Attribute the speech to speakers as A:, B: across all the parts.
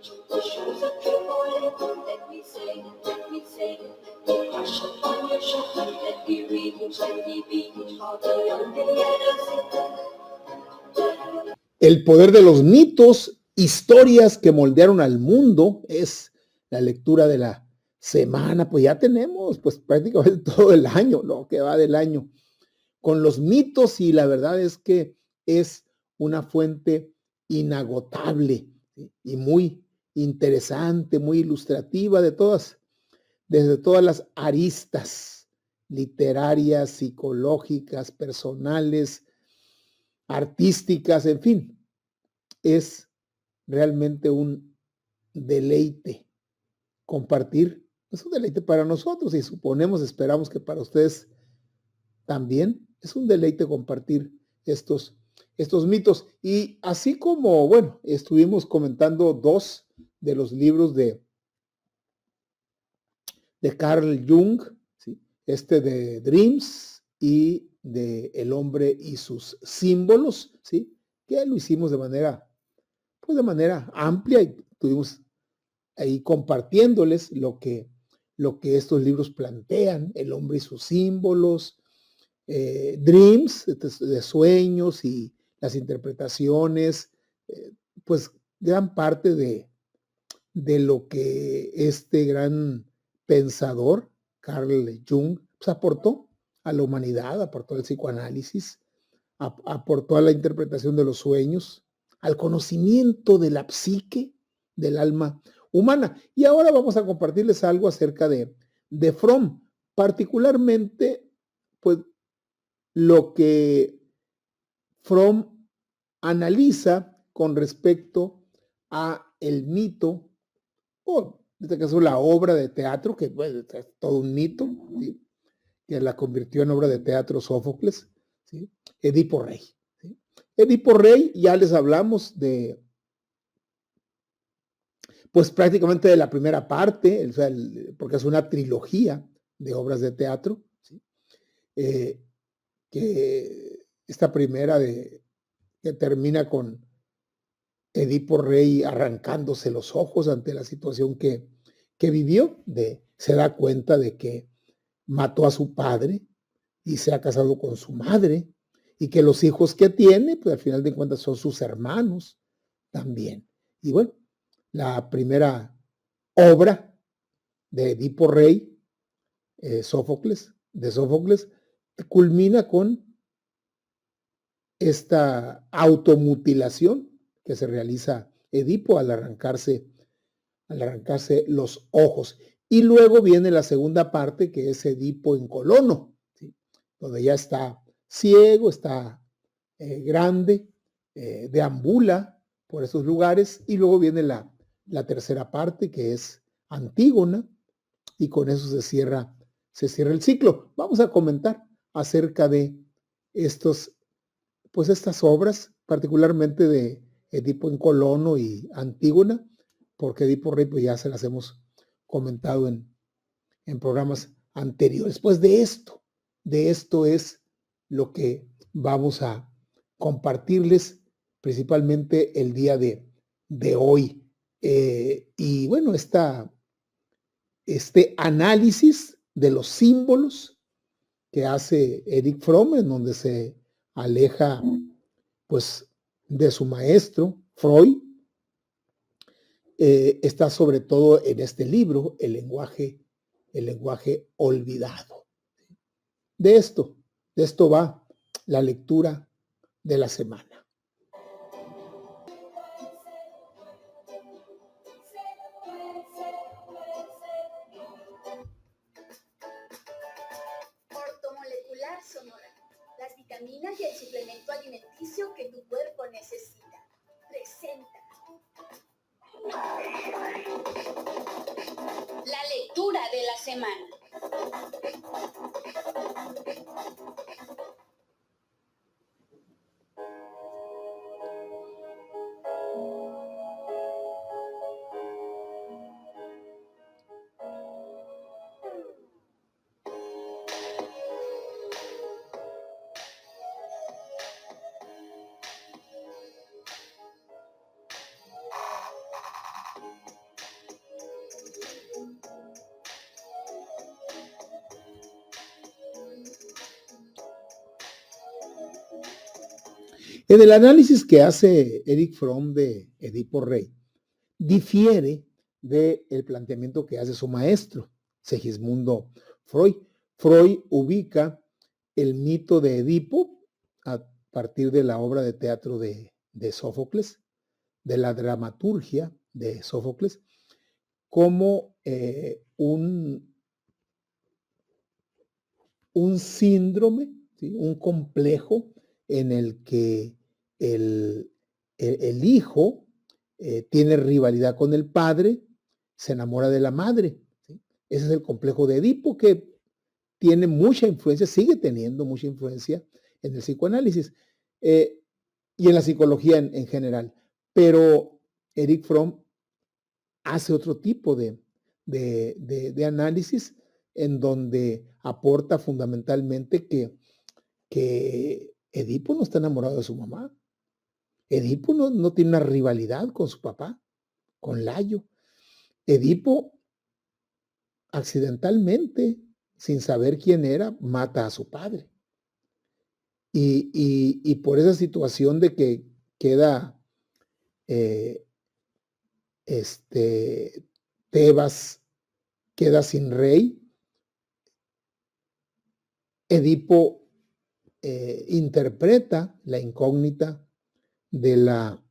A: The shoes of Tripoli, let me sing, let me sing. Crush upon your shoulder, let me reach, let me beach, all the young El poder de los mitos, historias que moldearon al mundo, es la lectura de la semana. Pues ya tenemos pues prácticamente todo el año, lo que va del año, con los mitos, y la verdad es que es una fuente inagotable, ¿sí? Y muy interesante, muy ilustrativa desde todas las aristas literarias, psicológicas, personales, artísticas, en fin, es realmente un deleite compartir, es un deleite para nosotros y esperamos que para ustedes también es un deleite compartir estos mitos. Y así como, bueno, estuvimos comentando dos de los libros de Carl Jung, ¿sí? Este de Dreams y de El hombre y sus símbolos, ¿sí? Que lo hicimos pues de manera amplia, y estuvimos ahí compartiéndoles lo que estos libros plantean, El hombre y sus símbolos, Dreams, de sueños y las interpretaciones, pues gran parte de lo que este gran pensador, Carl Jung, pues aportó a la humanidad, aportó al psicoanálisis, aportó a la interpretación de los sueños, al conocimiento de la psique, del alma humana. Y ahora vamos a compartirles algo acerca de Fromm, particularmente, pues, lo que Fromm analiza con respecto a el mito, o en este caso la obra de teatro, que bueno, es todo un mito, ¿sí? Que la convirtió en obra de teatro Sófocles, ¿sí? Edipo Rey, ¿sí? Edipo Rey, ya les hablamos pues prácticamente de la primera parte, o sea, porque es una trilogía de obras de teatro, ¿sí? Que esta primera que termina con Edipo Rey arrancándose los ojos ante la situación que vivió, se da cuenta de que mató a su padre y se ha casado con su madre, y que los hijos que tiene, pues al final de cuentas son sus hermanos también. Y bueno, la primera obra de Edipo Rey, de Sófocles, culmina con esta automutilación que se realiza Edipo al arrancarse los ojos. Y luego viene la segunda parte, que es Edipo en Colono, ¿sí? Donde ya está ciego, está grande, deambula por esos lugares, y luego viene la tercera parte, que es Antígona, y con eso se cierra el ciclo. Vamos a comentar acerca de estas obras, particularmente de Edipo en Colono y Antígona, porque Edipo Rey pues ya se las hemos comentado en programas anteriores. Pues de esto es lo que vamos a compartirles principalmente el día de hoy. Y bueno, este análisis de los símbolos que hace Eric Fromm, en donde se aleja pues de su maestro Freud, está sobre todo en este libro, el lenguaje olvidado. De esto va la lectura de la semana.
B: Ortomolecular Sonora. Las vitaminas y el suplemento alimenticio que tu cuerpo necesita. Presenta la lectura de la semana.
A: En el análisis que hace Erich Fromm de Edipo Rey, difiere del planteamiento que hace su maestro, Segismundo Freud. Freud ubica el mito de Edipo a partir de la obra de teatro de Sófocles, de la dramaturgia de Sófocles, como un síndrome, ¿sí? Un complejo en el que el hijo tiene rivalidad con el padre, se enamora de la madre, ¿sí? Ese es el complejo de Edipo, que tiene mucha influencia, sigue teniendo mucha influencia en el psicoanálisis y en la psicología en general. Pero Erich Fromm hace otro tipo de análisis en donde aporta fundamentalmente que Edipo no está enamorado de su mamá. Edipo no tiene una rivalidad con su papá, con Layo. Edipo accidentalmente, sin saber quién era, mata a su padre. Y por esa situación de que queda Tebas queda sin rey, Edipo interpreta la incógnita de la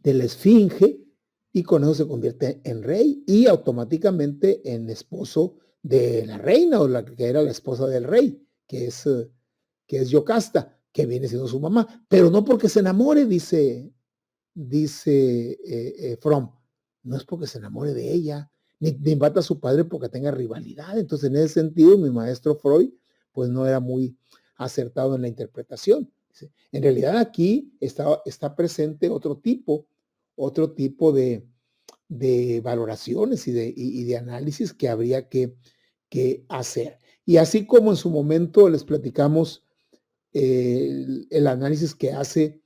A: esfinge y con eso se convierte en rey y automáticamente en esposo de la reina o la que era la esposa del rey, que es Yocasta, que viene siendo su mamá, pero no porque se enamore, dice Fromm, no es porque se enamore de ella, ni mata a su padre porque tenga rivalidad. Entonces, en ese sentido, mi maestro Freud, pues no era muy acertado en la interpretación. En realidad aquí está presente otro tipo de valoraciones y de análisis que habría que hacer. Y así como en su momento les platicamos el análisis que hace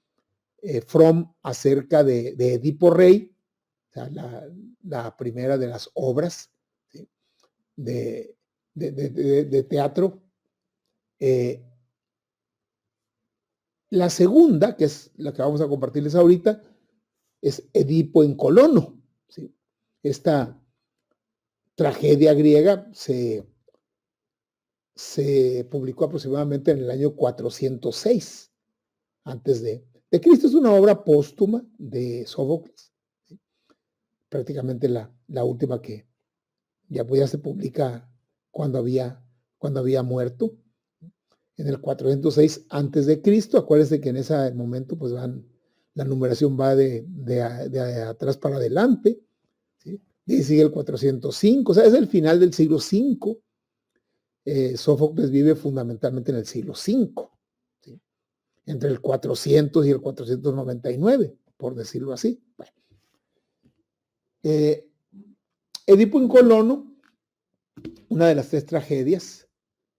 A: Fromm acerca de Edipo Rey, o sea, la primera de las obras, ¿sí? de teatro. La segunda, que es la que vamos a compartirles ahorita, es Edipo en Colono, ¿sí? Esta tragedia griega se publicó aproximadamente en el año 406 antes de Cristo. Es una obra póstuma de Sófocles, ¿sí? Prácticamente la última que ya se publica cuando había muerto, en el 406 antes de Cristo. Acuérdense que en ese momento pues la numeración va de atrás para adelante, ¿sí? Y sigue el 405, o sea, es el final del siglo V. Sófocles vive fundamentalmente en el siglo V, ¿sí? Entre el 400 y el 499, por decirlo así. Bueno. Edipo en Colono, una de las tres tragedias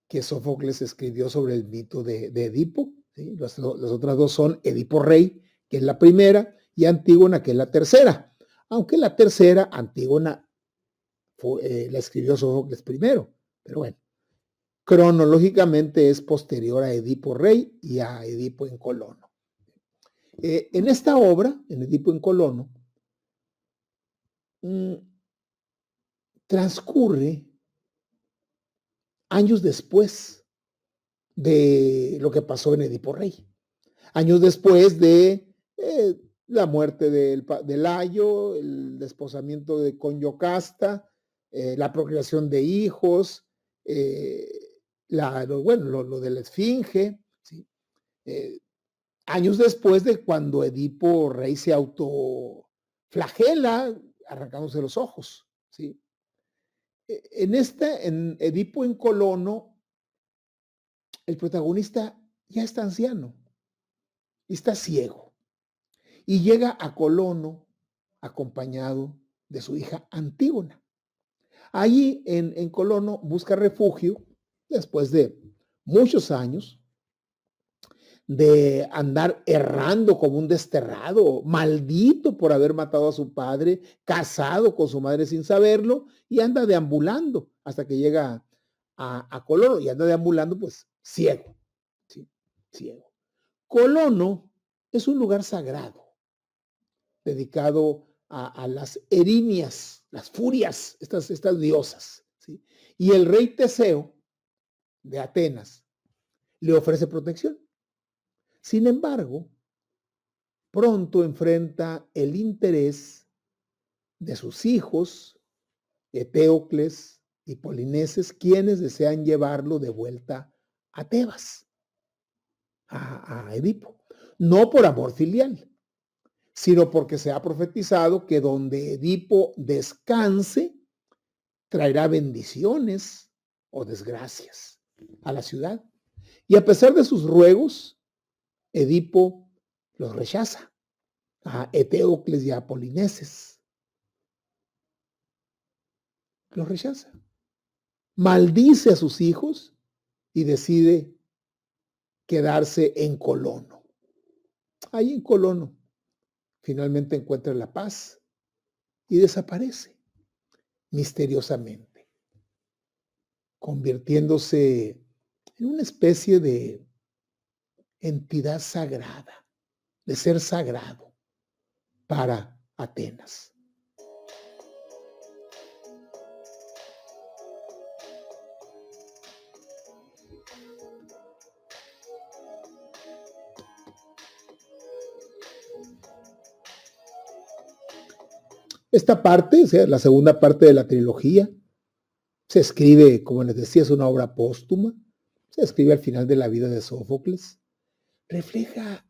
A: que Sófocles escribió sobre el mito de Edipo, ¿sí? Las otras dos son Edipo Rey, que es la primera, y Antígona, que es la tercera. Aunque la tercera, Antígona, la escribió Sófocles primero, pero bueno, cronológicamente es posterior a Edipo Rey y a Edipo en Colono. En esta obra, en Edipo en Colono, transcurre años después de lo que pasó en Edipo Rey. Años después de la muerte de Layo, el desposamiento con Yocasta, la procreación de hijos, lo de la esfinge, ¿sí? Años después de cuando Edipo Rey se autoflagela arrancándose los ojos, ¿sí? En Edipo en Colono, el protagonista ya está anciano y está ciego. Y llega a Colono acompañado de su hija Antígona. Allí en Colono busca refugio después de muchos años de andar errando como un desterrado, maldito por haber matado a su padre, casado con su madre sin saberlo, y anda deambulando hasta que llega a Colono, y anda deambulando pues ciego, ¿sí? Ciego. Colono es un lugar sagrado, dedicado a las erinias, las furias, estas diosas, ¿sí? Y el rey Teseo de Atenas le ofrece protección. Sin embargo, pronto enfrenta el interés de sus hijos, Eteocles y Polineses, quienes desean llevarlo de vuelta a Tebas, a Edipo. No por amor filial, sino porque se ha profetizado que donde Edipo descanse, traerá bendiciones o desgracias a la ciudad. Y a pesar de sus ruegos, Edipo los rechaza a Eteocles y a Polineses. Los rechaza. Maldice a sus hijos y decide quedarse en Colono. Ahí en Colono finalmente encuentra la paz y desaparece misteriosamente, convirtiéndose en una especie de entidad sagrada, de ser sagrado para Atenas. Esta parte, o sea, la segunda parte de la trilogía, se escribe, como les decía, es una obra póstuma, se escribe al final de la vida de Sófocles, refleja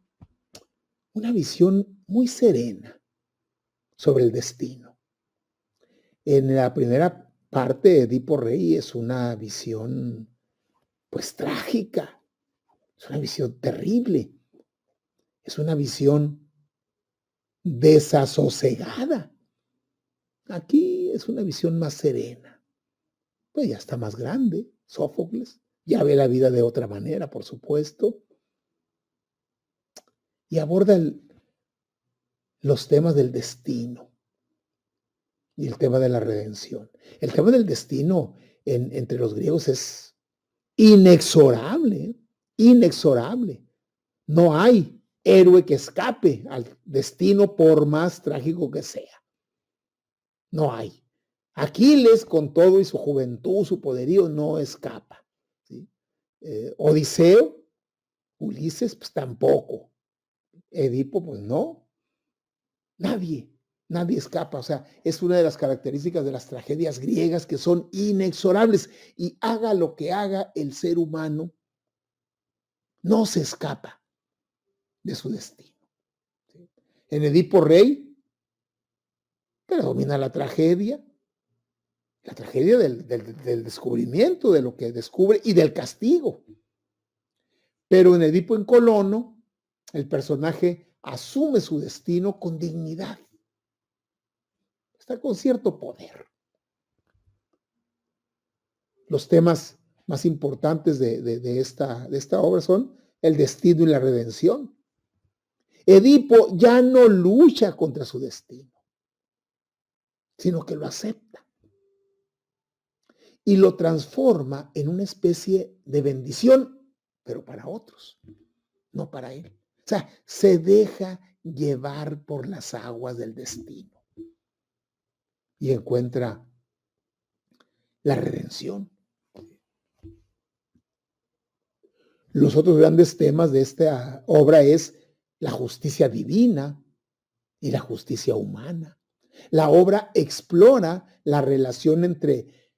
A: una visión muy serena sobre el destino. En la primera parte, Edipo Rey es una visión, pues, trágica, es una visión terrible, es una visión desasosegada. Aquí es una visión más serena, pues ya está más grande, Sófocles, ya ve la vida de otra manera, por supuesto, y aborda los temas del destino y el tema de la redención. El tema del destino entre los griegos es inexorable, ¿eh? Inexorable. No hay héroe que escape al destino por más trágico que sea. No hay. Aquiles, con todo y su juventud, su poderío, no escapa, ¿sí? Odiseo, Ulises, pues tampoco. Edipo, pues no. Nadie, nadie escapa. O sea, es una de las características de las tragedias griegas que son inexorables. Y haga lo que haga el ser humano, no se escapa de su destino, ¿sí? En Edipo Rey predomina la tragedia del descubrimiento, de lo que descubre y del castigo. Pero en Edipo en Colono, el personaje asume su destino con dignidad. Está con cierto poder. Los temas más importantes de esta obra son el destino y la redención. Edipo ya no lucha contra su destino, sino que lo acepta y lo transforma en una especie de bendición, pero para otros, no para él. O sea, se deja llevar por las aguas del destino y encuentra la redención. Los otros grandes temas de esta obra es la justicia divina y la justicia humana. La obra explora la relación entre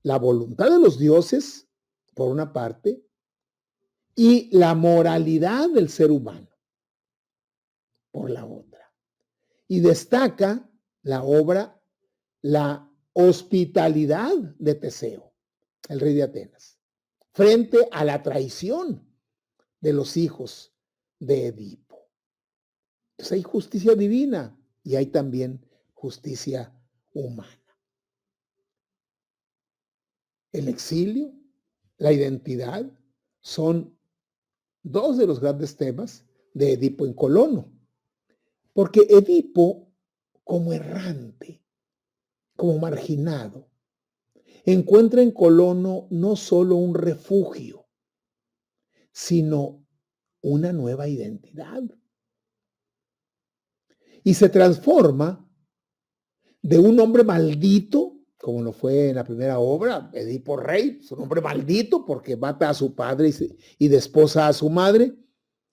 A: la voluntad de los dioses, por una parte, y la moralidad del ser humano, por la otra. Y destaca la obra la hospitalidad de Teseo, el rey de Atenas, frente a la traición de los hijos de Edipo. Entonces hay justicia divina y hay también justicia humana. El exilio, la identidad, son dos de los grandes temas de Edipo en Colono. Porque Edipo, como errante, como marginado, encuentra en Colono no solo un refugio, sino una nueva identidad y se transforma de un hombre maldito, como lo fue en la primera obra, Edipo Rey, es un hombre maldito porque mata a su padre y desposa a su madre,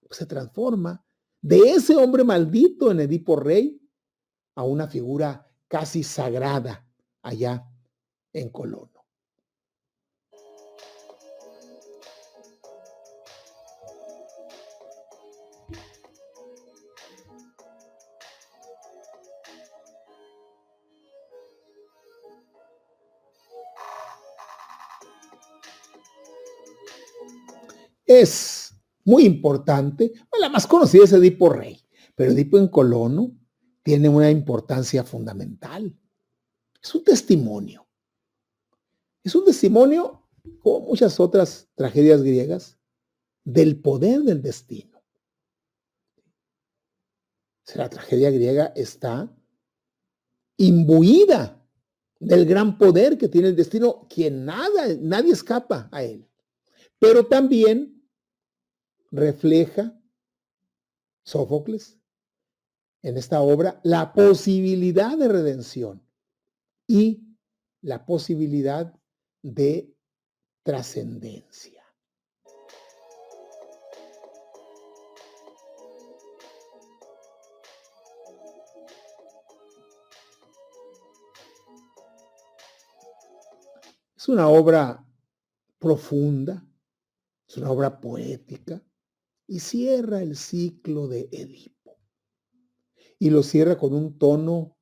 A: se transforma de ese hombre maldito en Edipo Rey a una figura casi sagrada allá en Colono. Es muy importante, la más conocida es Edipo Rey, pero Edipo en Colono tiene una importancia fundamental. Es un testimonio. Es un testimonio, como muchas otras tragedias griegas, del poder del destino. La tragedia griega está imbuida del gran poder que tiene el destino, que nadie escapa a él. Pero también refleja Sófocles en esta obra la posibilidad de redención y la posibilidad de trascendencia. Es una obra profunda, es una obra poética y cierra el ciclo de Edipo. Y lo cierra con un tono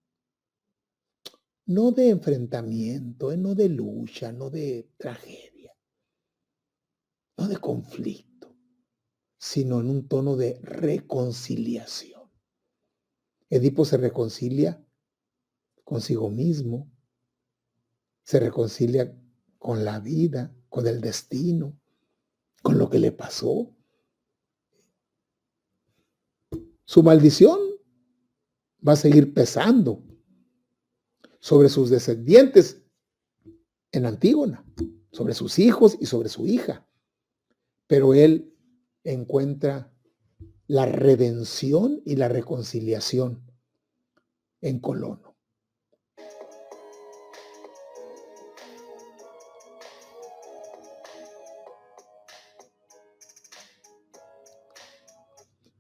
A: no de enfrentamiento, no de lucha, no de tragedia, no de conflicto, sino en un tono de reconciliación. Edipo se reconcilia consigo mismo, se reconcilia con la vida, con el destino, con lo que le pasó. Su maldición va a seguir pesando sobre sus descendientes en Antígona, sobre sus hijos y sobre su hija. Pero él encuentra la redención y la reconciliación en Colono.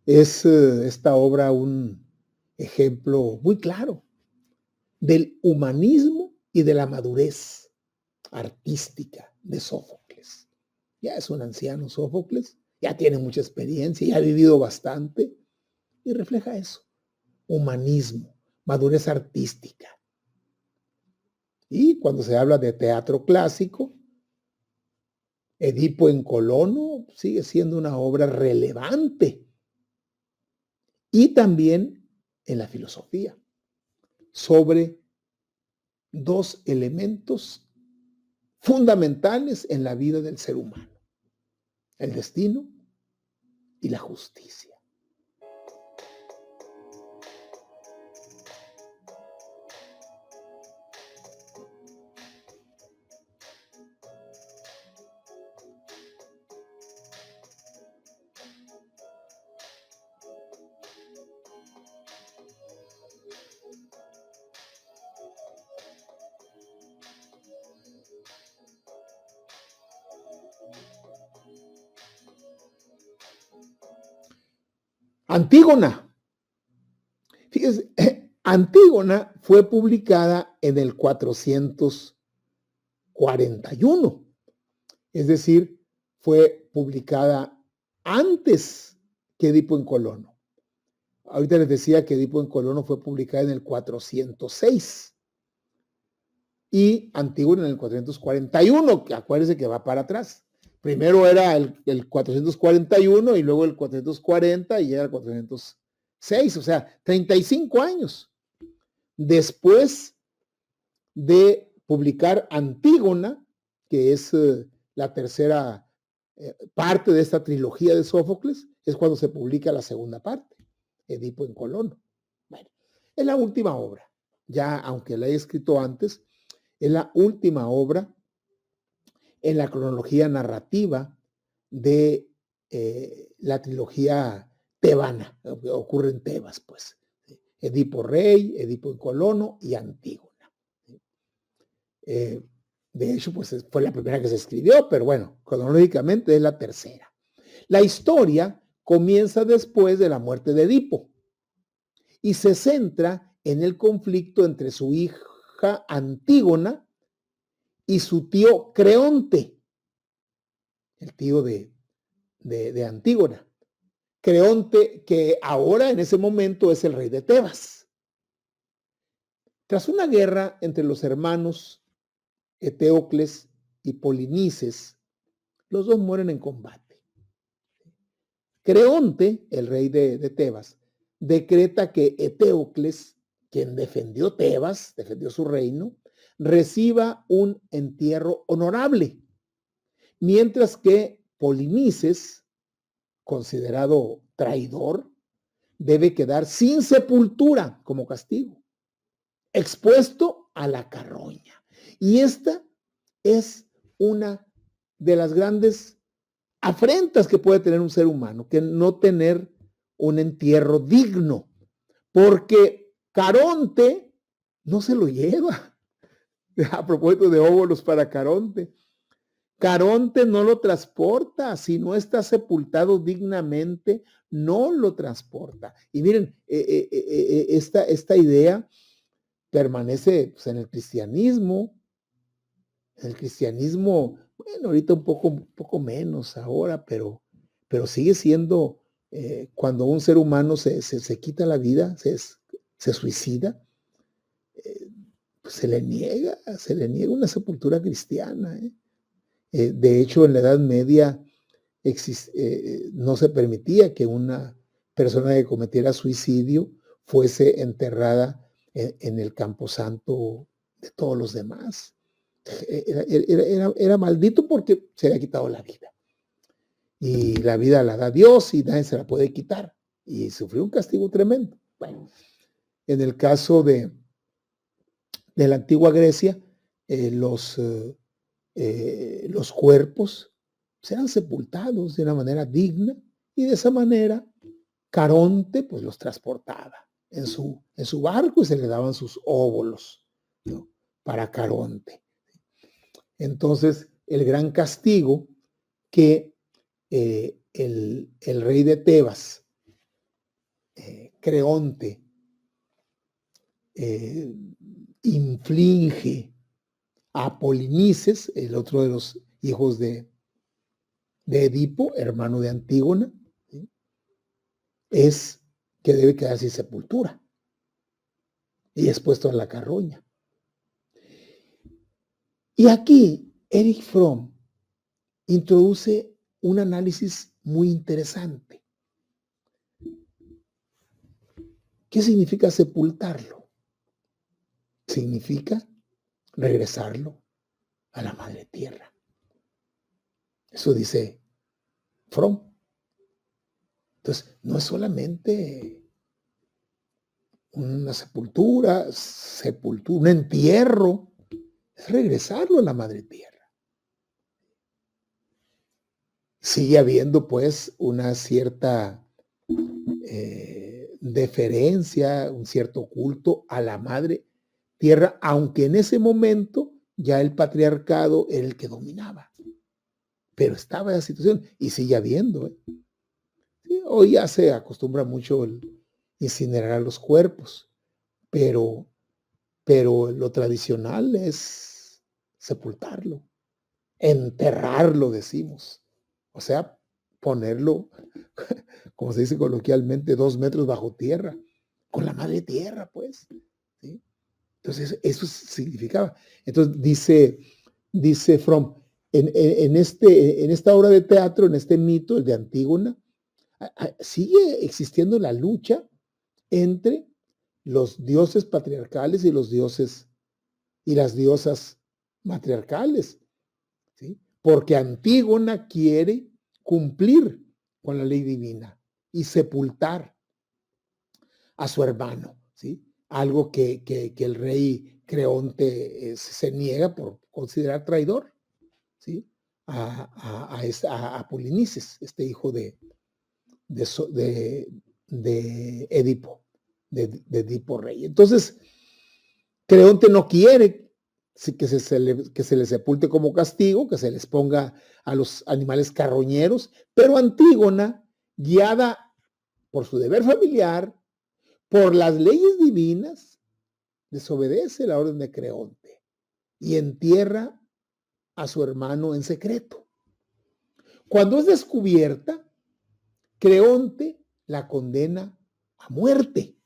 A: Es esta obra un ejemplo muy claro del humanismo y de la madurez artística de Sófocles. Ya es un anciano Sófocles, ya tiene mucha experiencia, ya ha vivido bastante y refleja eso, humanismo, madurez artística. Y cuando se habla de teatro clásico, Edipo en Colono sigue siendo una obra relevante. Y también en la filosofía, sobre dos elementos fundamentales en la vida del ser humano, el destino y la justicia. Antígona. Fíjense, Antígona fue publicada en el 441, es decir, fue publicada antes que Edipo en Colono. Ahorita les decía que Edipo en Colono fue publicada en el 406 y Antígona en el 441, que acuérdense que va para atrás. Primero era el 441 y luego el 440 y era el 406, o sea, 35 años después de publicar Antígona, que es la tercera parte de esta trilogía de Sófocles, es cuando se publica la segunda parte, Edipo en Colono. Bueno, es la última obra, ya aunque la he escrito antes, es la última obra en la cronología narrativa de la trilogía tebana, ocurre en Tebas, pues. Edipo Rey, Edipo en Colono y Antígona. De hecho, pues fue la primera que se escribió, pero bueno, cronológicamente es la tercera. La historia comienza después de la muerte de Edipo y se centra en el conflicto entre su hija Antígona y su tío Creonte, el tío de Antígona. Creonte, que ahora en ese momento es el rey de Tebas. Tras una guerra entre los hermanos Eteocles y Polinices, los dos mueren en combate. Creonte, el rey de Tebas, decreta que Eteocles, quien defendió Tebas, defendió su reino, reciba un entierro honorable, mientras que Polinices, considerado traidor, debe quedar sin sepultura como castigo, expuesto a la carroña. Y esta es una de las grandes afrentas que puede tener un ser humano, que no tener un entierro digno, porque Caronte no se lo lleva. A propósito de óvulos para Caronte, Caronte no lo transporta, si no está sepultado dignamente, no lo transporta. Y miren, esta idea permanece pues, en el cristianismo. En el cristianismo, bueno, ahorita un poco menos ahora, pero sigue siendo cuando un ser humano se quita la vida, se suicida, pues se le niega una sepultura cristiana. De hecho, en la Edad Media no se permitía que una persona que cometiera suicidio fuese enterrada en el camposanto de todos los demás. Era maldito porque se había quitado la vida. Y la vida la da Dios y nadie se la puede quitar. Y sufrió un castigo tremendo. Bueno, en el caso de la antigua Grecia, los cuerpos sean sepultados de una manera digna y de esa manera Caronte pues los transportaba en su barco y se le daban sus óvulos, ¿no?, para Caronte. Entonces, el gran castigo que el rey de Tebas, Creonte, inflige a Polinices, el otro de los hijos de Edipo, hermano de Antígona, ¿sí?, es que debe quedar sin sepultura y es puesto en la carroña. Y aquí Erich Fromm introduce un análisis muy interesante. ¿Qué significa sepultarlo? Significa regresarlo a la madre tierra. Eso dice Fromm. Entonces, no es solamente una sepultura, un entierro, es regresarlo a la madre tierra. Sigue habiendo, pues, una cierta deferencia, un cierto culto a la madre tierra, aunque en ese momento ya el patriarcado era el que dominaba. Pero estaba esa situación y sigue habiendo. Sí, hoy ya se acostumbra mucho el incinerar los cuerpos, pero lo tradicional es sepultarlo, enterrarlo, decimos. O sea, ponerlo, como se dice coloquialmente, 2 metros bajo tierra, con la madre tierra, pues. ¿Sí? Entonces, eso significaba. Entonces, dice Fromm, en esta obra de teatro, en este mito, el de Antígona, sigue existiendo la lucha entre los dioses patriarcales y los dioses y las diosas matriarcales, ¿sí? Porque Antígona quiere cumplir con la ley divina y sepultar a su hermano, ¿sí? Algo que el rey Creonte se niega por considerar traidor, ¿sí?, a Polinices, este hijo de Edipo, de Edipo rey. Entonces, Creonte no quiere que se le sepulte como castigo, que se les ponga a los animales carroñeros, pero Antígona, guiada por su deber familiar, por las leyes divinas, desobedece la orden de Creonte y entierra a su hermano en secreto. Cuando es descubierta, Creonte la condena a muerte,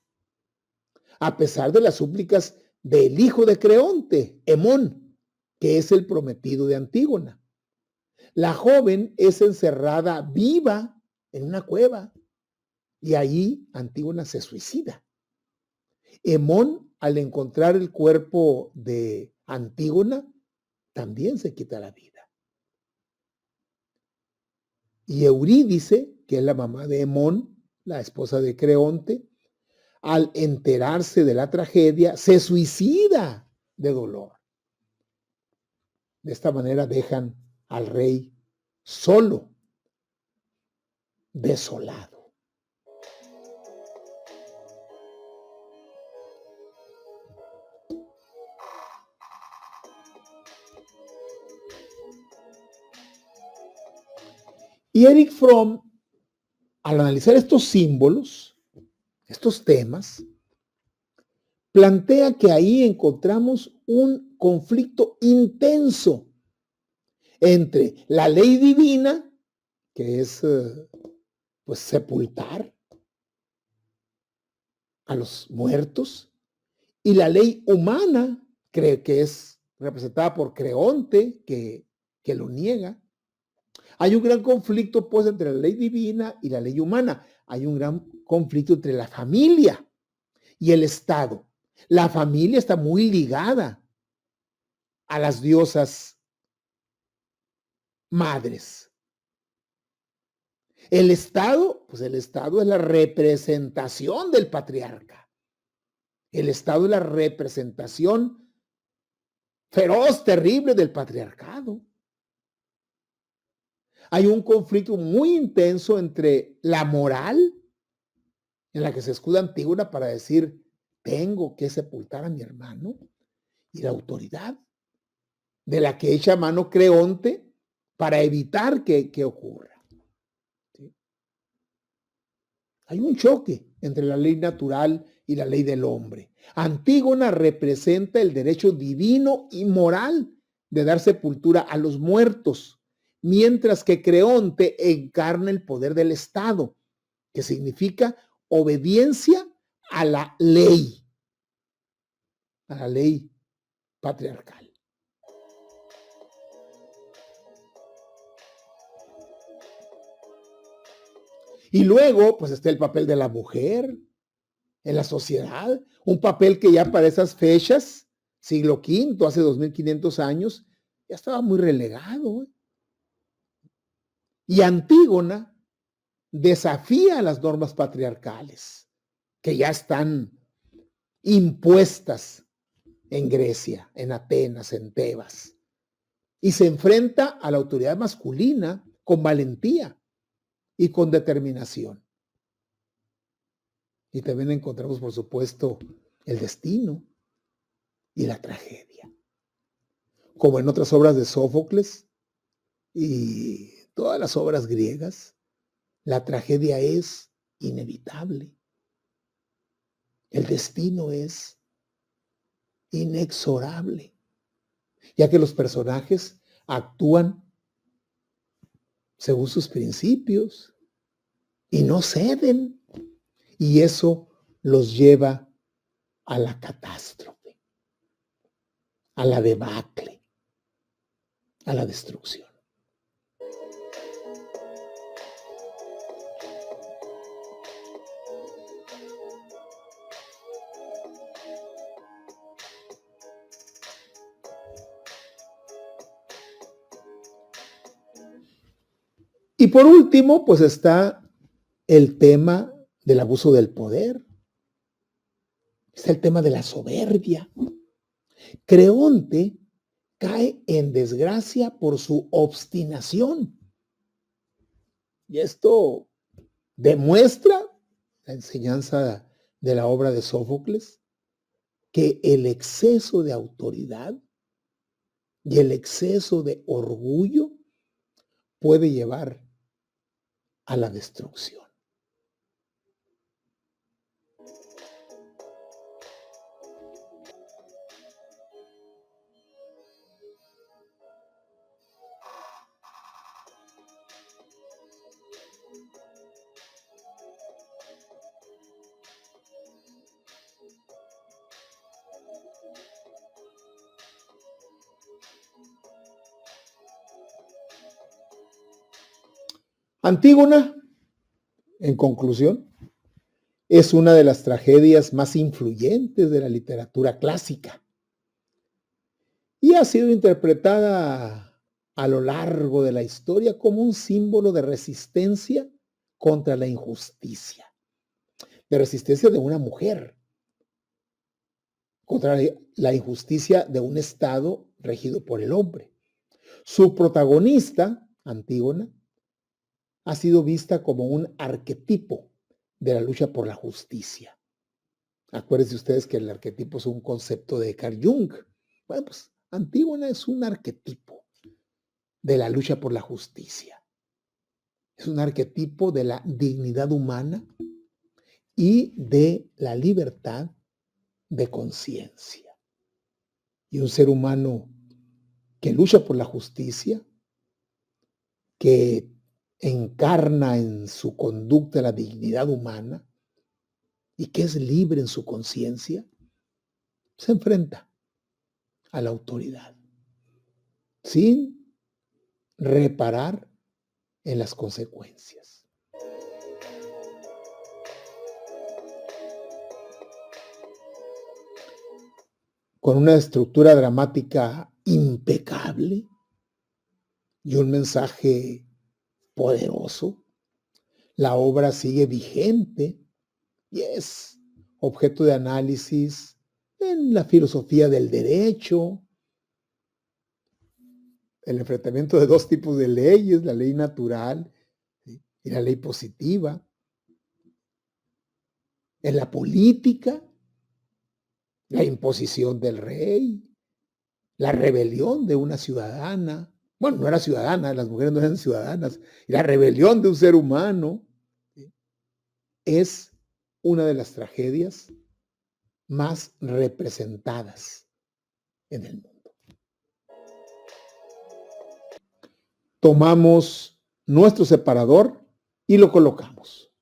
A: a pesar de las súplicas del hijo de Creonte, Hemón, que es el prometido de Antígona. La joven es encerrada viva en una cueva y allí Antígona se suicida. Hemón, al encontrar el cuerpo de Antígona, también se quita la vida. Y Eurídice, que es la mamá de Hemón, la esposa de Creonte, al enterarse de la tragedia, se suicida de dolor. De esta manera dejan al rey solo, desolado. Y Erich Fromm, al analizar estos símbolos, estos temas, plantea que ahí encontramos un conflicto intenso entre la ley divina, que es pues sepultar a los muertos, y la ley humana, que es representada por Creonte, que lo niega. Hay un gran conflicto, pues, entre la ley divina y la ley humana. Hay un gran conflicto entre la familia y el Estado. La familia está muy ligada a las diosas madres. El Estado, pues el Estado es la representación del patriarca. El Estado es la representación feroz, terrible del patriarcado. Hay un conflicto muy intenso entre la moral, en la que se escuda Antígona para decir, tengo que sepultar a mi hermano, y la autoridad, de la que echa mano Creonte para evitar que ocurra. ¿Sí? Hay un choque entre la ley natural y la ley del hombre. Antígona representa el derecho divino y moral de dar sepultura a los muertos, mientras que Creonte encarna el poder del Estado, que significa obediencia a la ley patriarcal. Y luego, pues está el papel de la mujer en la sociedad, un papel que ya para esas fechas, siglo V, hace 2500 años, ya estaba muy relegado. Y Antígona desafía las normas patriarcales que ya están impuestas en Grecia, en Atenas, en Tebas, y se enfrenta a la autoridad masculina con valentía y con determinación. Y también encontramos, por supuesto, el destino y la tragedia. Como en otras obras de Sófocles y todas las obras griegas, la tragedia es inevitable. El destino es inexorable, ya que los personajes actúan según sus principios y no ceden. Y eso los lleva a la catástrofe, a la debacle, a la destrucción. Y por último, pues está el tema del abuso del poder. Está el tema de la soberbia. Creonte cae en desgracia por su obstinación. Y esto demuestra la enseñanza de la obra de Sófocles, que el exceso de autoridad y el exceso de orgullo puede llevar a la destrucción. Antígona, en conclusión, es una de las tragedias más influyentes de la literatura clásica y ha sido interpretada a lo largo de la historia como un símbolo de resistencia contra la injusticia, de resistencia de una mujer, contra la injusticia de un Estado regido por el hombre. Su protagonista, Antígona, ha sido vista como un arquetipo de la lucha por la justicia. Acuérdense ustedes que el arquetipo es un concepto de Carl Jung. Bueno, pues Antígona es un arquetipo de la lucha por la justicia. Es un arquetipo de la dignidad humana y de la libertad de conciencia. Y un ser humano que lucha por la justicia, que encarna en su conducta la dignidad humana y que es libre en su conciencia, se enfrenta a la autoridad sin reparar en las consecuencias. Con una estructura dramática impecable y un mensaje poderoso, la obra sigue vigente y es objeto de análisis en la filosofía del derecho, el enfrentamiento de dos tipos de leyes, la ley natural, ¿sí?, y la ley positiva, en la política, la imposición del rey, la rebelión de una ciudadana. Bueno, no era ciudadana, las mujeres no eran ciudadanas, y la rebelión de un ser humano, ¿sí?, es una de las tragedias más representadas en el mundo. Tomamos nuestro separador y lo colocamos.